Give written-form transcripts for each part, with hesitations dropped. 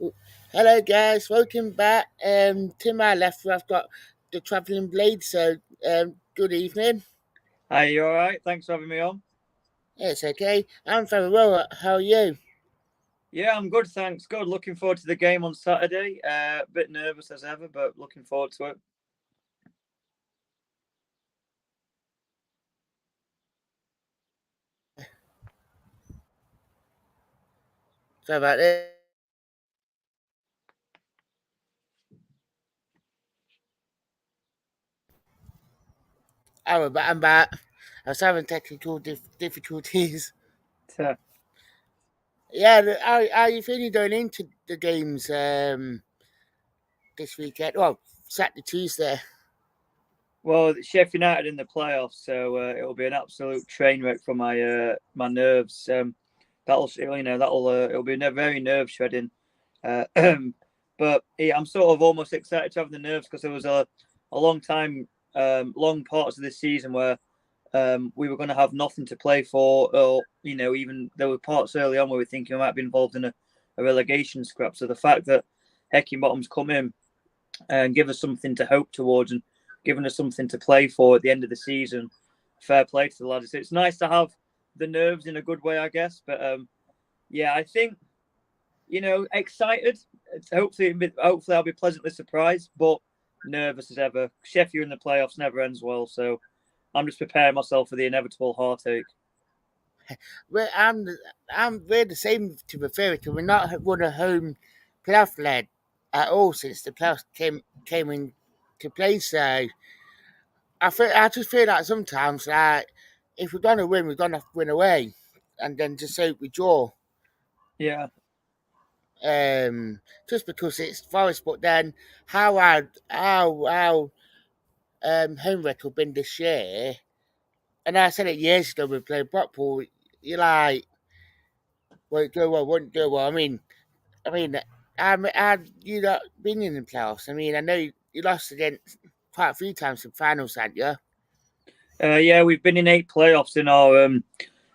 Oh, hello, guys. Welcome back. To my left, I've got the Travelling Blade. So, good evening. Hi, you all right? Thanks for having me on. It's okay. I'm very well. How are you? Yeah, I'm good, thanks. Good. Looking forward to the game on Saturday. A bit nervous as ever, but looking forward to it. Sorry about this. I'm back. I was having technical difficulties. So, Yeah, how are you feeling going into the games this weekend? Well, Saturday, Tuesday. well, Sheffield United in the playoffs, so it'll be an absolute train wreck for my nerves. It'll be very nerve shredding. Uh, but yeah, I'm sort of almost excited to have the nerves because there was a long time, long parts of this season where we were going to have nothing to play for, or even there were parts early on where we were thinking we might be involved in a relegation scrap. So the fact that Heckingbottom's come in and give us something to hope towards and given us something to play for at the end of the season, fair play to the lads. It's nice to have the nerves in a good way, I guess. But yeah, I think excited. Hopefully, I'll be pleasantly surprised, but nervous as ever. Sheffield in the playoffs never ends well, so I'm just preparing myself for the inevitable heartache. Well, we're the same to be fair. We're not won a home playoff lead at all since the playoffs came into play. So I just feel like sometimes like if we're gonna win, we're gonna win away, and then just hope we draw. Yeah, Just because it's Forest, but then how home record been this year, and I said it years ago when we played Blackpool. You're like, won't go well, won't go well. I mean, you not been in the playoffs. I mean, I know you lost against quite a few times in finals, haven't you? yeah, we've been in 8 playoffs in our.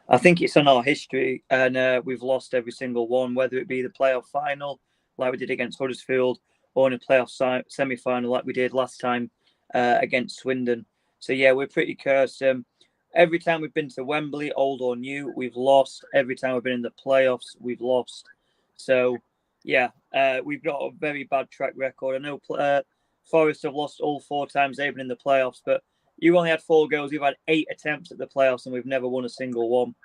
I think it's in our history, and we've lost every single one, whether it be the playoff final, like we did against Huddersfield, or in a playoff semi-final, like we did last time against Swindon. So yeah, we're pretty cursed. Every time we've been to Wembley, old or new, we've lost. Every time we've been in the playoffs, we've lost. So yeah, we've got a very bad track record. I know Forest have lost all 4 times they've been in the playoffs, but you only had 4 goals. We've had 8 attempts at the playoffs, and we've never won a single one.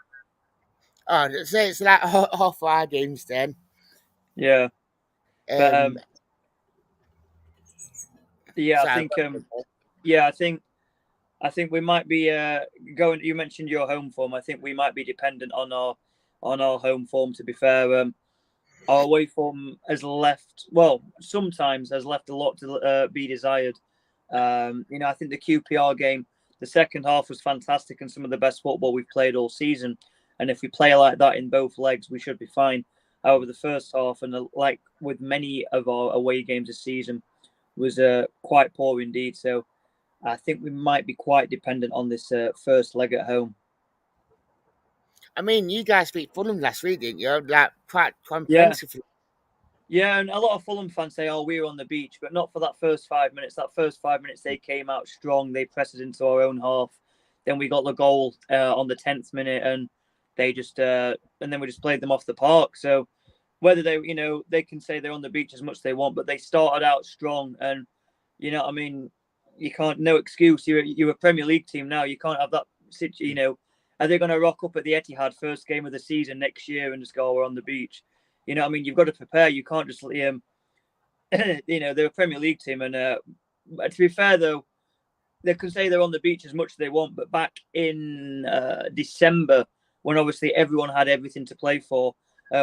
Oh, so it's like half our games then. Yeah, but Um, yeah, I so think yeah, I think we might be going. You mentioned your home form. I think we might be dependent on our home form. To be fair, our away form has left. Well, sometimes has left a lot to be desired. I think the QPR game, the second half was fantastic and some of the best football we've played all season. And if we play like that in both legs, we should be fine. However, the first half, and like with many of our away games this season, was quite poor indeed. So I think we might be quite dependent on this first leg at home. I mean, you guys beat Fulham last week, didn't you? Like quite Yeah, comprehensively. yeah, and a lot of Fulham fans say, "Oh, we were on the beach," but not for that first 5 minutes. That first 5 minutes, they came out strong. They pressed us into our own half. Then we got the goal on the 10th minute, and they just and then we just played them off the park. So whether they can say they're on the beach as much as they want, but they started out strong, and I mean, you can't no excuse. You're a Premier League team now. You can't have that. Are they going to rock up at the Etihad first game of the season next year and just go, "Oh, we're on the beach"? I mean, you've got to prepare. You can't just they're a Premier League team, and to be fair though, they can say they're on the beach as much as they want. But back in December, when obviously everyone had everything to play for,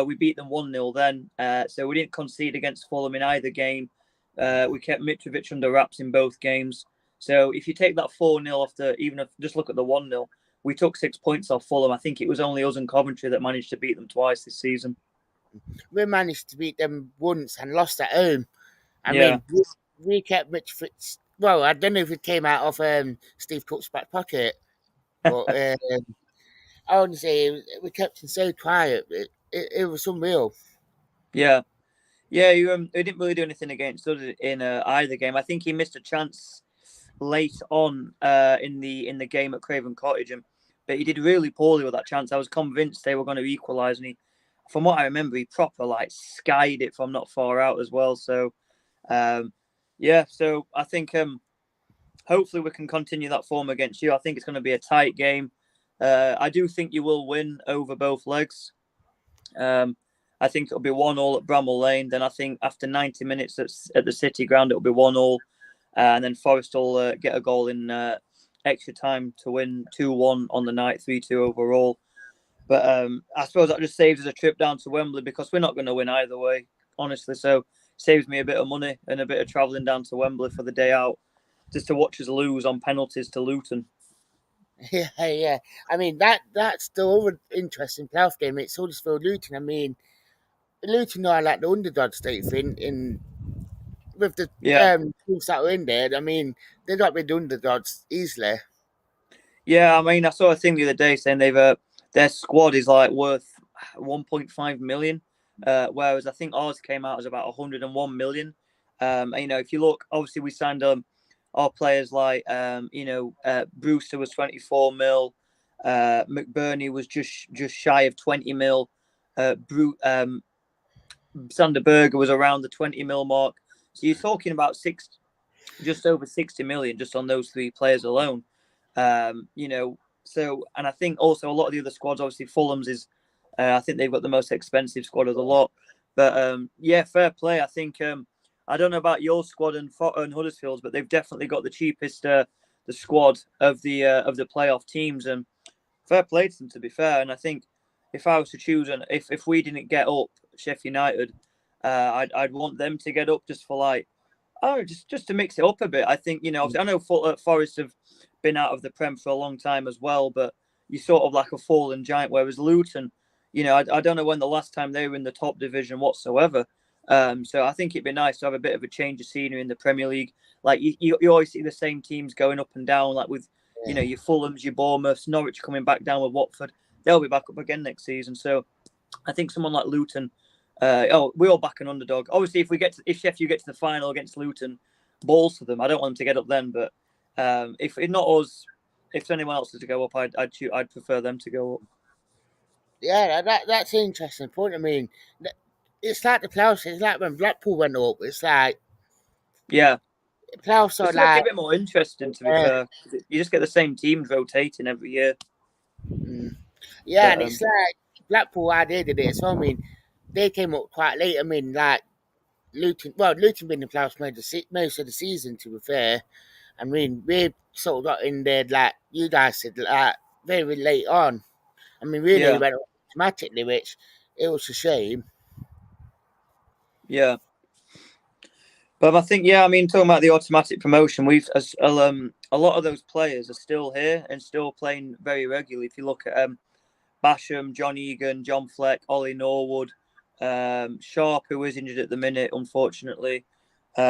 we beat them 1-0 then. So we didn't concede against Fulham in either game. We kept Mitrovic under wraps in both games. So if you take that 4-0 off even if just look at the 1-0, we took 6 points off Fulham. I think it was only us and Coventry that managed to beat them twice this season. We managed to beat them once and lost at home. I Yeah. mean, we kept Mitch Fitz. Well, I don't know if it came out of Steve Cook's back pocket, but honestly, we kept him so quiet. It was unreal. Yeah. Yeah, he didn't really do anything against us in either game. I think he missed a chance late on in the game at Craven Cottage, but he did really poorly with that chance. I was convinced they were going to equalise, and from what I remember, he proper like skied it from not far out as well. So, yeah, so I think hopefully we can continue that form against you. I think it's going to be a tight game. I do think you will win over both legs. I think it'll be 1-1 at Bramall Lane. Then I think after 90 minutes at the City Ground, it'll be 1-1. And then Forest will get a goal in extra time to win 2-1 on the night, 3-2 overall. But I suppose that just saves us a trip down to Wembley because we're not going to win either way, honestly. So saves me a bit of money and a bit of travelling down to Wembley for the day out just to watch us lose on penalties to Luton. Yeah, yeah. I mean that's the other interesting playoff game. It's Huddersfield Luton. I mean, Luton are like the underdog state thing in with the Yeah. teams that are in there. I mean, they got rid of the underdogs easily. Yeah, I mean, I saw a thing the other day saying their squad is like worth 1.5 million, whereas I think ours came out as about 101 million. And, if you look, obviously we signed our players like Brewster was 24 mil, McBurney was just shy of 20 mil, Sander Berger was around the 20 mil mark. So you're talking about just over 60 million just on those three players alone. And I think also a lot of the other squads, obviously Fulham's is, I think they've got the most expensive squad of the lot. But yeah, fair play. I think I don't know about your squad and Huddersfield's, but they've definitely got the cheapest the squad of the playoff teams, and fair play to them, to be fair. And I think if I was to choose, and if we didn't get up, Sheffield United, I'd want them to get up just for like, oh, just to mix it up a bit. I think I know Forest have been out of the Prem for a long time as well, but you're sort of like a fallen giant. Whereas Luton, I don't know when the last time they were in the top division whatsoever. So I think it'd be nice to have a bit of a change of scenery in the Premier League. Like you always see the same teams going up and down, like with Yeah. your Fulhams, your Bournemouths, Norwich coming back down with Watford. They'll be back up again next season. So I think someone like Luton. We all back an underdog. Obviously, if Sheffield get to the final against Luton, balls to them. I don't want them to get up then, but if not us, if anyone else is to go up, I'd prefer them to go up. Yeah, that's an interesting point. I mean, it's like the playoffs. It's like when Blackpool went up. It's like Yeah, playoffs are just to make it like, a bit more interesting. To be uh, fair, you just get the same teams rotating every year. mm, yeah, But and it's like Blackpool. How they did it. So I mean, they came up quite late. I mean, like Luton been in the playoffs most of the season. To be fair, I mean, we sort of got in there like you guys said, like very late on. I mean, we nearly yeah, went up automatically, which it was a shame. yeah. But I think, yeah, I mean, talking about the automatic promotion, a lot of those players are still here and still playing very regularly. If you look at Basham, John Egan, John Fleck, Ollie Norwood, Sharp, who is injured at the minute, unfortunately.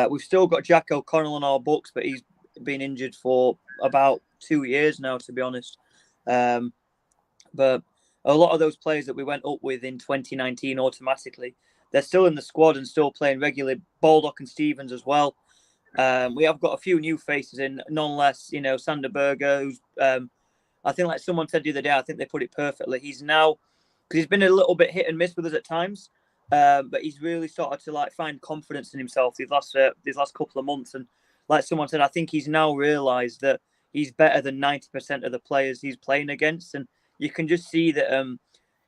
We've still got Jack O'Connell on our books, but he's been injured for about 2 years now, to be honest. But a lot of those players that we went up with in 2019 automatically, they're still in the squad and still playing regularly. Baldock and Stevens as well. We have got a few new faces in, none less, Sander Berger, who's, I think, like someone said the other day, I think they put it perfectly. He's now, because he's been a little bit hit and miss with us at times, but he's really started to like find confidence in himself these last couple of months. And like someone said, I think he's now realised that he's better than 90% of the players he's playing against, and you can just see that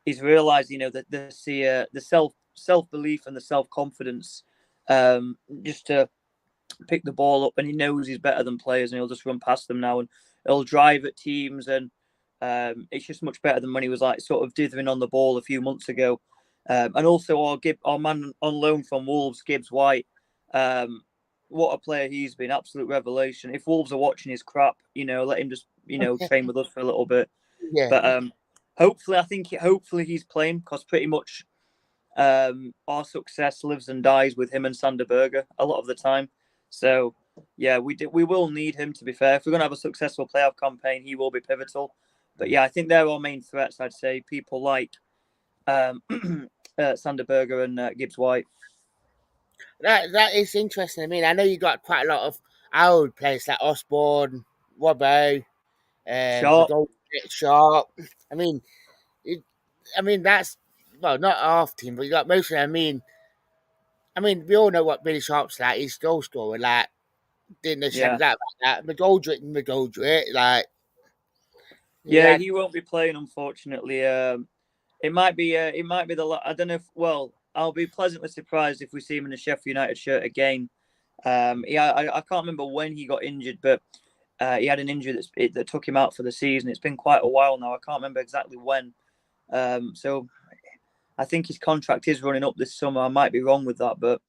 he's realised, that the self belief and the self confidence, just to pick the ball up, and he knows he's better than players, and he'll just run past them now, and he'll drive at teams, and it's just much better than when he was like sort of dithering on the ball a few months ago. And also our man on loan from Wolves, Gibbs White. What a player he's been! Absolute revelation. If Wolves are watching his crap, let him just train with us for a little bit. Yeah, But hopefully he's playing, because pretty much our success lives and dies with him and Sander Berger a lot of the time. So yeah, we will need him, to be fair. If we're gonna have a successful playoff campaign, he will be pivotal. But yeah, I think they're our main threats. I'd say people like um, Sander Berger and Gibbs White. That is interesting. I mean, I know you got quite a lot of old players like Osborne, Robbo, the Sharp. goal Sharp. I mean, it, I mean that's well, not half team, but you got most of them. I mean, we all know what Billy Sharp's like. He's goal scorer, like didn't know shadow Yeah. that about that. McGoldrick, like he Yeah, had. he won't be playing, unfortunately. It might be the. I don't know if. Well, I'll be pleasantly surprised if we see him in a Sheffield United shirt again. Yeah, I can't remember when he got injured, but he had an injury that took him out for the season. It's been quite a while now. I can't remember exactly when. So I think his contract is running up this summer. I might be wrong with that, but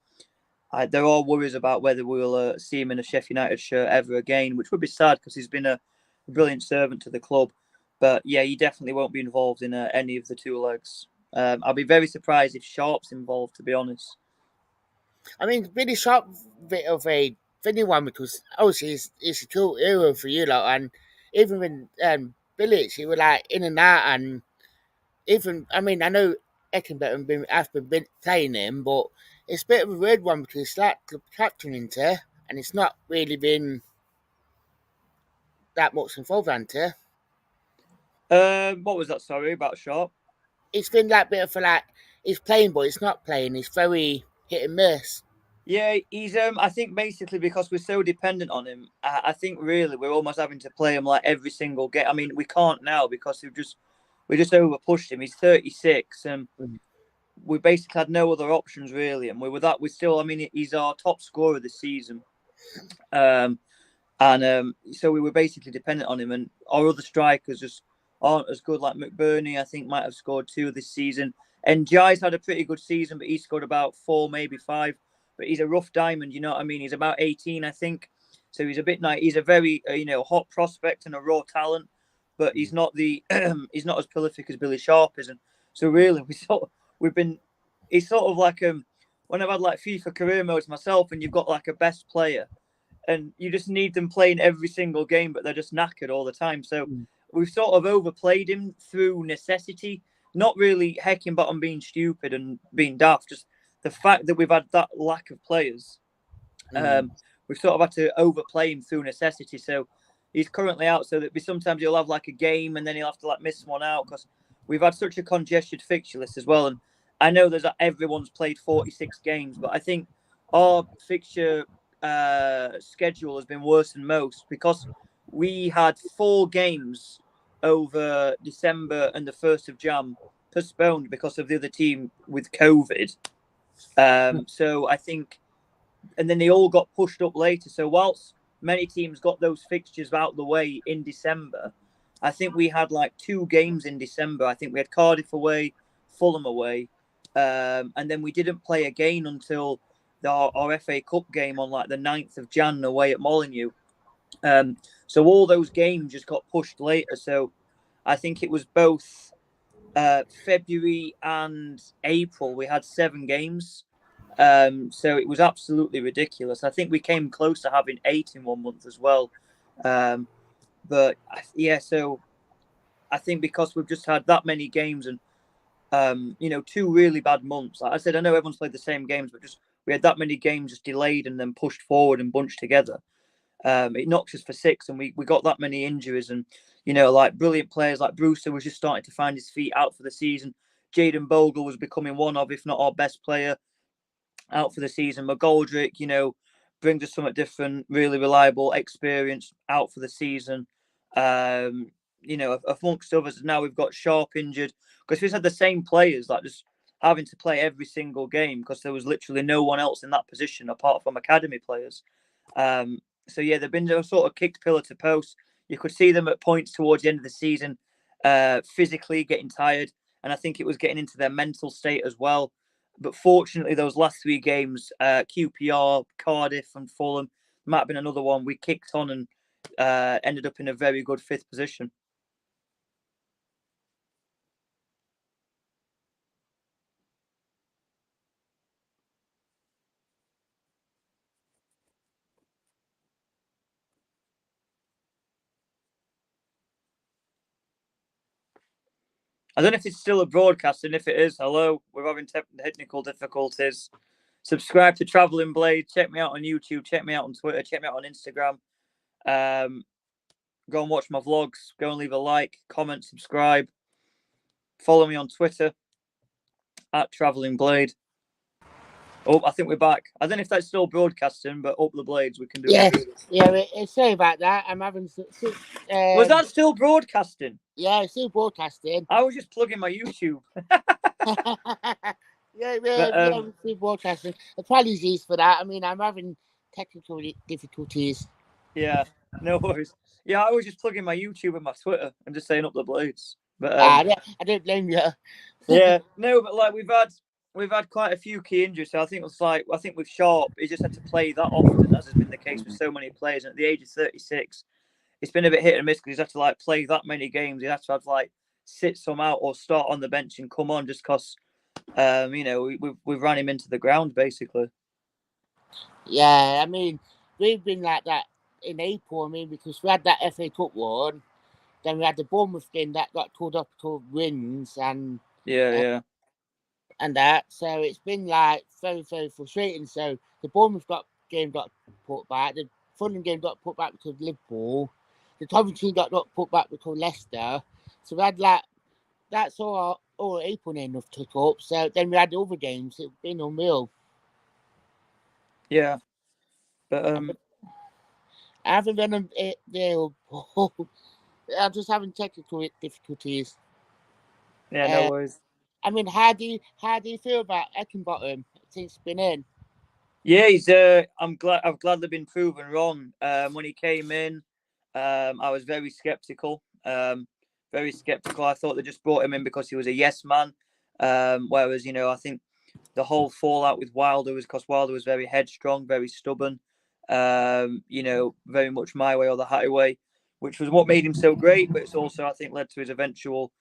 there are worries about whether we'll see him in a Sheffield United shirt ever again, which would be sad because he's been a brilliant servant to the club. But yeah, he definitely won't be involved in any of the two legs. I'll be very surprised if Sharp's involved, to be honest. I mean, Billy Sharp bit of a funny one because obviously he's a cool hero for you lot, and even when Billich, he was like in and out, and even I mean I know Eckenberg has been playing him, but it's a bit of a weird one because it's like the captain into, and it's not really been that much involved into. What was that? Sorry about Sharp. It's been that bit of a like he's playing, but it's not playing. It's very hit and miss. Yeah, he's. I think basically because we're so dependent on him, I think really we're almost having to play him like every single game. I mean, we can't now because we just over pushed him. He's 36, and Mm. we basically had no other options really. And we were that we still. I mean, he's our top scorer this season. Um, and so we were basically dependent on him. And our other strikers just aren't as good. Like McBurney, I think might have scored two this season. And Jai's had a pretty good season, but he scored about four, maybe five. But he's a rough diamond, you know what I mean? He's about 18, I think. So he's a bit nice. He's a very hot prospect and a raw talent, but he's not the he's not as prolific as Billy Sharp is. And so really, we've been. It's sort of like when I've had like FIFA career modes myself, and you've got like a best player and you just need them playing every single game, but they're just knackered all the time. So Mm. we've sort of overplayed him through necessity, not really hecking bottom being stupid and being daft, just the fact that we've had that lack of players. Mm. We've sort of had to overplay him through necessity. So he's currently out. So that sometimes he'll have like a game and then he'll have to like miss one out because we've had such a congested fixture list as well. And I know everyone's played 46 games, but I think our fixture schedule has been worse than most because we had 4 games over December and the 1st of Jan postponed because of the other team with COVID. So I think and then they all got pushed up later. So whilst many teams got those fixtures out the way in December, I think we had like 2 games in December. I think we had Cardiff away, Fulham away, and then we didn't play again until our FA Cup game on like the 9th of Jan away at Molineux. So all those games just got pushed later. So I think it was both February and April. We had 7 games. So it was absolutely ridiculous. I think we came close to having 8 in one month as well. Um, but yeah, so I think because we've just had that many games and 2 really bad months. Like I said, I know everyone's played the same games, but just we had that many games just delayed and then pushed forward and bunched together. It knocks us for 6, and we got that many injuries. And like brilliant players like Brewster was just starting to find his feet out for the season. Jaden Bogle was becoming one of, if not our best player out for the season. McGoldrick, brings us something different, really reliable, experience out for the season. Amongst others, now we've got Sharp injured because we've had the same players like just having to play every single game because there was literally no one else in that position apart from academy players. So yeah, they've been sort of kicked pillar to post. You could see them at points towards the end of the season, physically getting tired, and I think it was getting into their mental state as well. But fortunately, those last 3 games, QPR, Cardiff, and Fulham, might have been another one. We kicked on and ended up in a very good 5th position. I don't know if it's still a broadcast, and if it is, hello, we're having technical difficulties. Subscribe to Travelling Blade. Check me out on YouTube. Check me out on Twitter. Check me out on Instagram. Go and watch my vlogs. Go and leave a like, comment, subscribe. Follow me on Twitter at Travelling Blade. Oh, I think we're back. I don't know if that's still broadcasting, but up the blades, we can do Yeah, it. yeah. Sorry about that. I'm having. Was that still broadcasting? Yeah, it's still broadcasting. I was just plugging my YouTube. yeah, But, we're still broadcasting. Apologies for that. I mean, I'm having technical difficulties. Yeah, no worries. Yeah, I was just plugging my YouTube and my Twitter and just saying up the blades. But I don't blame you. yeah, no, but like we've had quite a few key injuries. So I think with Sharp, he just had to play that often, as has been the case with so many players. And at the age of 36, it's been a bit hit and miss because he's had to like play that many games. He had to have like sit some out or start on the bench and come on just because we've ran him into the ground basically. Yeah, I mean, we've been like that in April. I mean, because we had that FA Cup one, then we had the Bournemouth game that got pulled up to wins and Yeah. and that. So it's been like very, very frustrating. So the Bournemouth game got put back. The Fulham game got put back because of Liverpool. The Coventry got put back because of Leicester. So we had like that's all April enough took up. So then we had the other games. It's been unreal. Yeah, but I haven't been there. I'm just having technical difficulties. yeah, no worries. I mean, how do you feel about Eckenbottom since been in? Yeah, I've gladly been proven wrong. When he came in, I was very skeptical. Very skeptical. I thought they just brought him in because he was a yes man. Whereas I think the whole fallout with Wilder was because Wilder was very headstrong, very stubborn. Very much my way or the highway, which was what made him so great. But it's also, I think, led to his eventual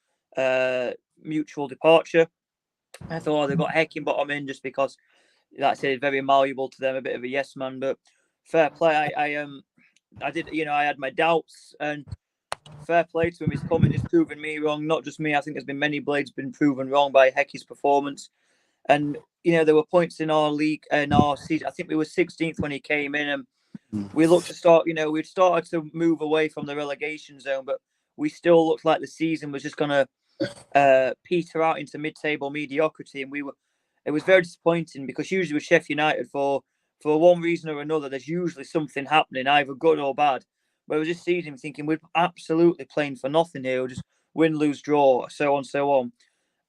mutual departure. I thought they got Heckingbottom in just because, like I said, very malleable to them, a bit of a yes man. But fair play. I did, I had my doubts, and fair play to him. He's come and he's proven me wrong. Not just me. I think there's been many blades been proven wrong by Hecky's performance. And there were points in our league in our season. I think we were 16th when he came in, and we looked to start. We'd started to move away from the relegation zone, but we still looked like the season was just going to peter out into mid-table mediocrity, and it was very disappointing because usually with Sheffield United, for one reason or another, there's usually something happening, either good or bad. But we just seeing him thinking we're absolutely playing for nothing here, we'll just win, lose, draw, so on,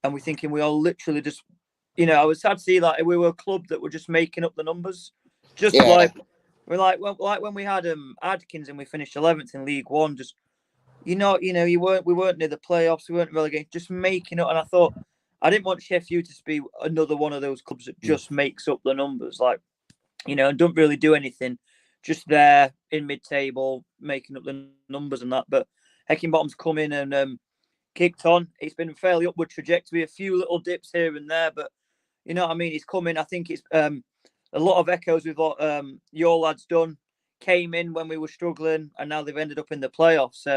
and we're thinking we are literally just, I was sad to see that we were a club that were just making up the numbers, just like when we had Adkins and we finished 11th in League One, just we weren't near the playoffs, we weren't relegated, just making up. And I thought I didn't want Sheffield to be another one of those clubs that just makes up the numbers, and don't really do anything, just there in mid-table, making up the numbers and that. But Heckingbottom's come in and kicked on. It's been a fairly upward trajectory, a few little dips here and there, but you know what I mean? He's come in. I think it's a lot of echoes with what your lads done. Came in when we were struggling, and now they've ended up in the playoffs.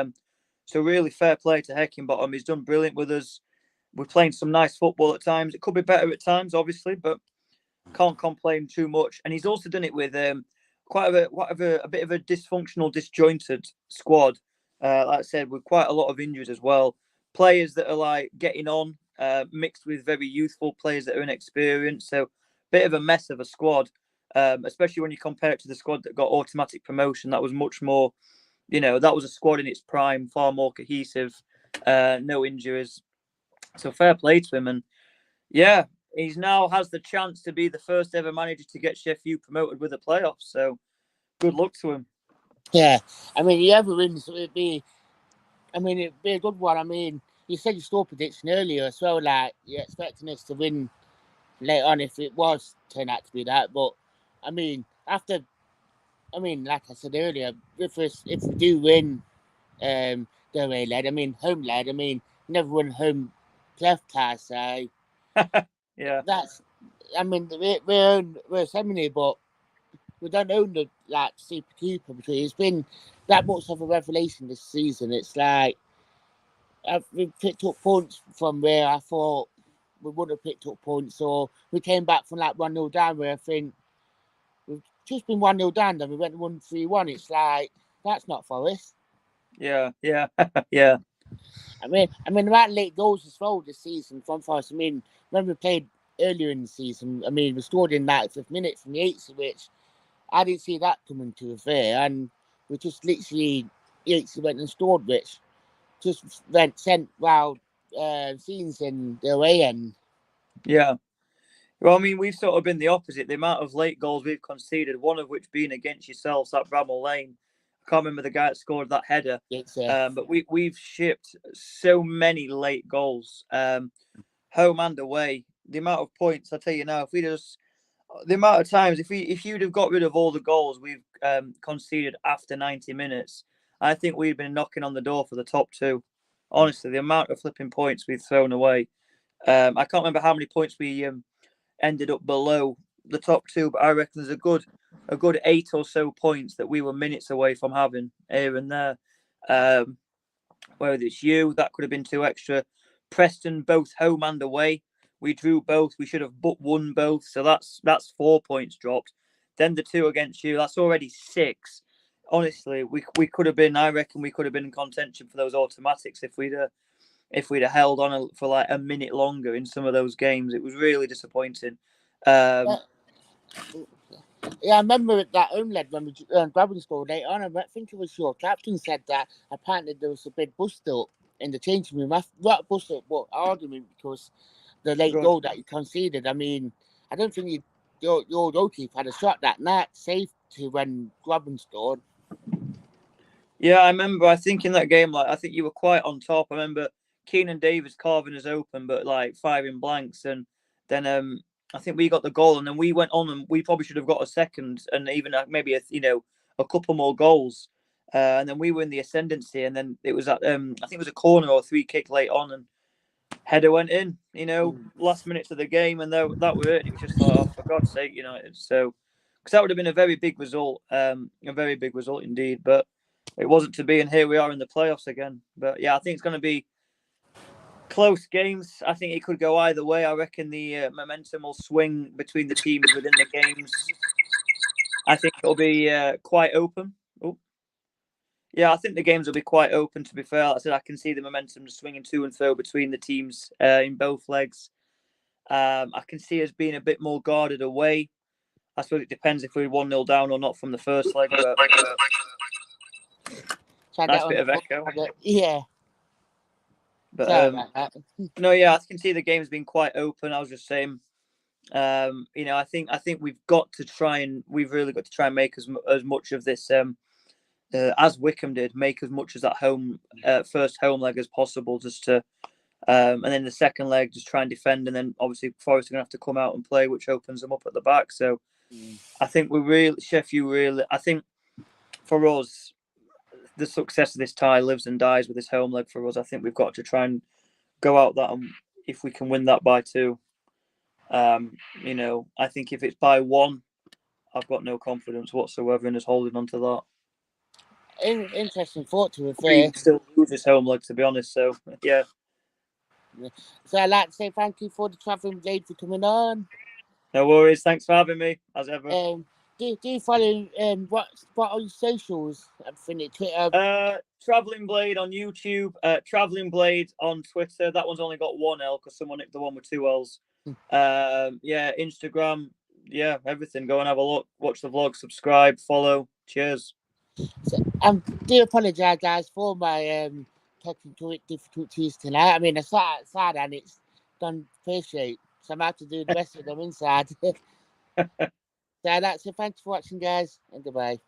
So really fair play to Heckingbottom. He's done brilliant with us. We're playing some nice football at times. It could be better at times, obviously, but can't complain too much. And he's also done it with quite a bit of a dysfunctional, disjointed squad. Like I said, with quite a lot of injuries as well. Players that are like getting on, mixed with very youthful players that are inexperienced. So, bit of a mess of a squad, especially when you compare it to the squad that got automatic promotion. That was much more, that was a squad in its prime, far more cohesive, no injuries. So fair play to him. And yeah, he's now has the chance to be the first ever manager to get Sheffield promoted with the playoffs. So good luck to him. Yeah, I mean, whoever wins, it'd be a good one. I mean, you said your score prediction earlier as well, like you're expecting us to win later on if it was turn out to be that. But I mean, like I said earlier, if we do win the away leg, home leg, never won home playoff tie, so Yeah. that's, we're semi, but we don't own the super keeper because it's been that much of a revelation this season. It's like we've picked up points from where I thought we would have picked up points. Or we came back from like 1-0 down, where I think we've just been 1-0 down, then we went 1-3-1. It's like, that's not Forest. Yeah, yeah, yeah. I mean, there are late goals as well this season from Forest. I mean, when we played earlier in the season, I mean, we scored in 95th minute from Yates, which I didn't see that coming, to be fair. And we just literally, Yates went and scored, which just sent wild scenes in the away end. Yeah. Well, I mean, we've sort of been the opposite. The amount of late goals we've conceded, one of which being against yourselves, that Bramall Lane. I can't remember the guy that scored that header. But we've shipped so many late goals, home and away. The amount of points, I tell you now, if we just the amount of times, if you'd have got rid of all the goals we've conceded after 90 minutes, I think we'd been knocking on the door for the top two. Honestly, the amount of flipping points we've thrown away. I can't remember how many points we ended up below the top two, but I reckon there's a good 8 or so points that we were minutes away from having here and there. Whether it's you, that could have been 2 extra. Preston, both home and away. We drew both. We should have but won both. So that's 4 points dropped. Then the 2 against you, that's already 6. Honestly, we could have been. I reckon we could have been in contention for those automatics if we'd have held on for like a minute longer in some of those games. It was really disappointing. Yeah, I remember that home leg when we Graben scored late on. I think it was your captain said that apparently there was a big bust up in the changing room. Not bust up, but argument because the late goal that you conceded. I mean, I don't think your goalkeeper had a shot that night safe to when Graben scored. Yeah, I remember. I think in that game, like I think you were quite on top. I remember Keenan Davis carving us open, but like firing blanks, and then I think we got the goal, and then we went on, and we probably should have got a second, and even maybe a couple more goals, and then we were in the ascendancy, and then it was at I think it was a corner or a free kick late on, and header went in. Last minutes of the game, and that were it. It was just like, oh, for God's sake, United. So, because that would have been a very big result, a very big result indeed, but it wasn't to be, and here we are in the playoffs again. But yeah, I think it's going to be close games. I think it could go either way. I reckon the momentum will swing between the teams within the games. I think it'll be quite open. Oh. Yeah, I think the games will be quite open, to be fair. Like I said, I can see the momentum swinging to and fro between the teams in both legs. I can see us being a bit more guarded away. I suppose it depends if we're 1-0 down or not from the first leg, but nice bit of echo. Yeah. But no, yeah, I can see the game's been quite open. I was just saying, I think we've really got to try and make as much of this as Wickham did, make as much as that first home leg as possible, just to and then the second leg just try and defend, and then obviously Forest are going to have to come out and play, which opens them up at the back. So I think I think for us, the success of this tie lives and dies with this home leg for us. I think we've got to try and go out that, and if we can win that by 2, I think if it's by 1, I've got no confidence whatsoever in us holding on to that. Interesting thought, to be fair. We still lose this home leg, to be honest. So yeah. So I'd like to say thank you for the Travelling Blade for coming on. No worries. Thanks for having me, as ever. Do you follow what are your socials? I think Twitter. Travelling Blade on YouTube. Travelling Blade on Twitter. That one's only got 1 L because someone nicked the one with 2 L's. Yeah, Instagram. Yeah, everything. Go and have a look. Watch the vlog. Subscribe. Follow. Cheers. So, I do apologise, guys, for my technical difficulties tonight. I mean, I sat outside and it's done pear-shaped, so I'm about to do the rest of them inside. So that's it. Thanks for watching, guys, and goodbye.